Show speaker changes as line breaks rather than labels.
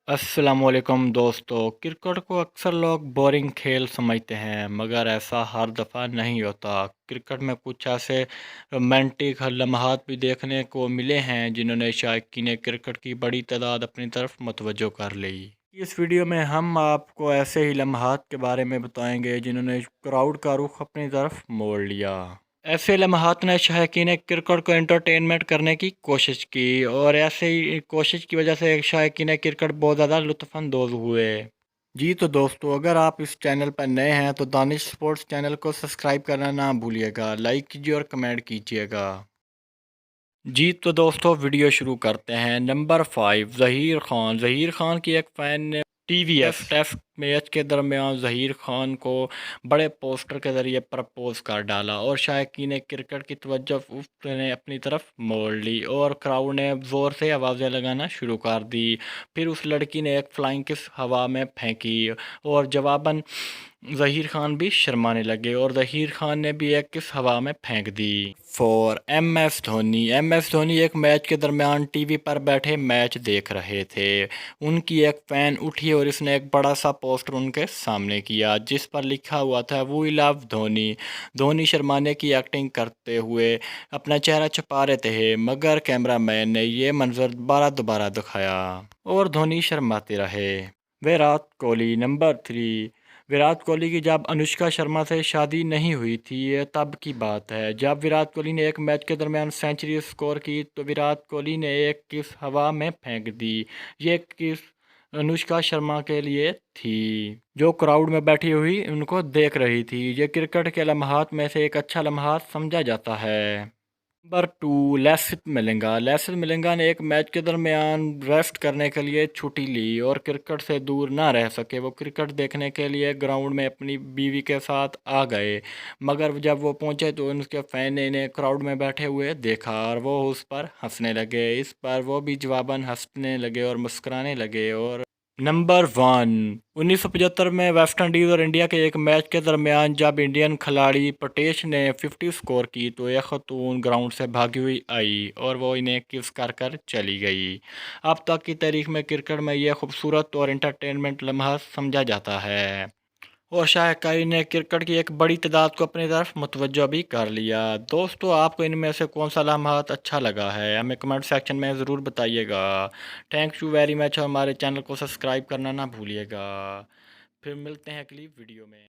अस्सलाम वालेकुम दोस्तों। क्रिकेट को अक्सर लोग बोरिंग खेल समझते हैं, मगर ऐसा हर दफ़ा नहीं होता। क्रिकेट में कुछ ऐसे रोमांटिक लम्हात भी देखने को मिले हैं जिन्होंने शायकीन क्रिकेट की बड़ी तादाद अपनी तरफ मुतवज्जो कर ली। इस वीडियो में हम आपको ऐसे ही लम्हात के बारे में बताएंगे जिन्होंने क्राउड का रुख अपनी तरफ मोड़ लिया। ऐसे लम्हात ने शायकीन क्रिकेट को एंटरटेनमेंट करने की कोशिश की, और ऐसे ही कोशिश की वजह से शायकीन क्रिकेट बहुत ज़्यादा लुत्फ़अंदोज़ हुए। जी तो दोस्तों, अगर आप इस चैनल पर नए हैं तो दानिश स्पोर्ट्स चैनल को सब्सक्राइब करना ना भूलिएगा, लाइक कीजिए और कमेंट कीजिएगा। जी तो दोस्तों, वीडियो शुरू करते हैं। नंबर 5, ज़हीर खान की एक फ़ैन ने टीवीएफ टेस्ट मैच के दरमियान ज़हीर खान को बड़े पोस्टर के ज़रिए प्रपोज कर डाला, और शायकीन क्रिकेट की तवज्जो उसने अपनी तरफ मोड़ ली और क्राउड ने ज़ोर से आवाज़ें लगाना शुरू कर दी। फिर उस लड़की ने एक फ्लाइंग किस हवा में फेंकी, और जवाबन ज़हीर खान भी शर्माने लगे और ज़हीर खान ने भी एक किस हवा में फेंक दी। फॉर एम एस धोनी एक मैच के दरमियान टीवी पर बैठे मैच देख रहे थे। उनकी एक फ़ैन उठी और इसने एक बड़ा सा पोस्टर उनके सामने किया जिस पर लिखा हुआ था वी लव धोनी। धोनी शर्माने की एक्टिंग करते हुए अपना चेहरा छुपा रहे थे, मगर कैमरामैन ने ये मंजर दोबारा दिखाया और धोनी शर्माते रहे। नंबर 3, विराट कोहली की जब अनुष्का शर्मा से शादी नहीं हुई थी, ये तब की बात है जब विराट कोहली ने एक मैच के दरमियान सेंचुरी स्कोर की तो विराट कोहली ने एक किस हवा में फेंक दी। ये किस अनुष्का शर्मा के लिए थी, जो क्राउड में बैठी हुई उनको देख रही थी। ये क्रिकेट के लम्हात में से एक अच्छा लम्हात समझा जाता है। नंबर 2, लेसिथ मिलिंगा ने एक मैच के दरमियान रेस्ट करने के लिए छुट्टी ली और क्रिकेट से दूर ना रह सके। वो क्रिकेट देखने के लिए ग्राउंड में अपनी बीवी के साथ आ गए, मगर जब वो पहुंचे तो उनके फैन ने इन्हें क्राउड में बैठे हुए देखा और वो उस पर हंसने लगे। इस पर वो भी जवाबन हंसने लगे और मुस्कुराने लगे। और नंबर 1, 1975 में वेस्ट इंडीज़ और इंडिया के एक मैच के दरमियान जब इंडियन खिलाड़ी पटेश ने 50 स्कोर की तो एक खातून ग्राउंड से भागी हुई आई और वो इन्हें किस कर कर चली गई। अब तक की तारीख में क्रिकेट में यह खूबसूरत और एंटरटेनमेंट लम्हा समझा जाता है, और शायद ने क्रिकेट की एक बड़ी तादाद को अपनी तरफ मुतवज्जो भी कर लिया। दोस्तों, आपको इनमें से कौन सा लम्हात अच्छा लगा है हमें कमेंट सेक्शन में ज़रूर बताइएगा। थैंक यू वेरी मच, और हमारे चैनल को सब्सक्राइब करना ना भूलिएगा। फिर मिलते हैं अगली वीडियो में।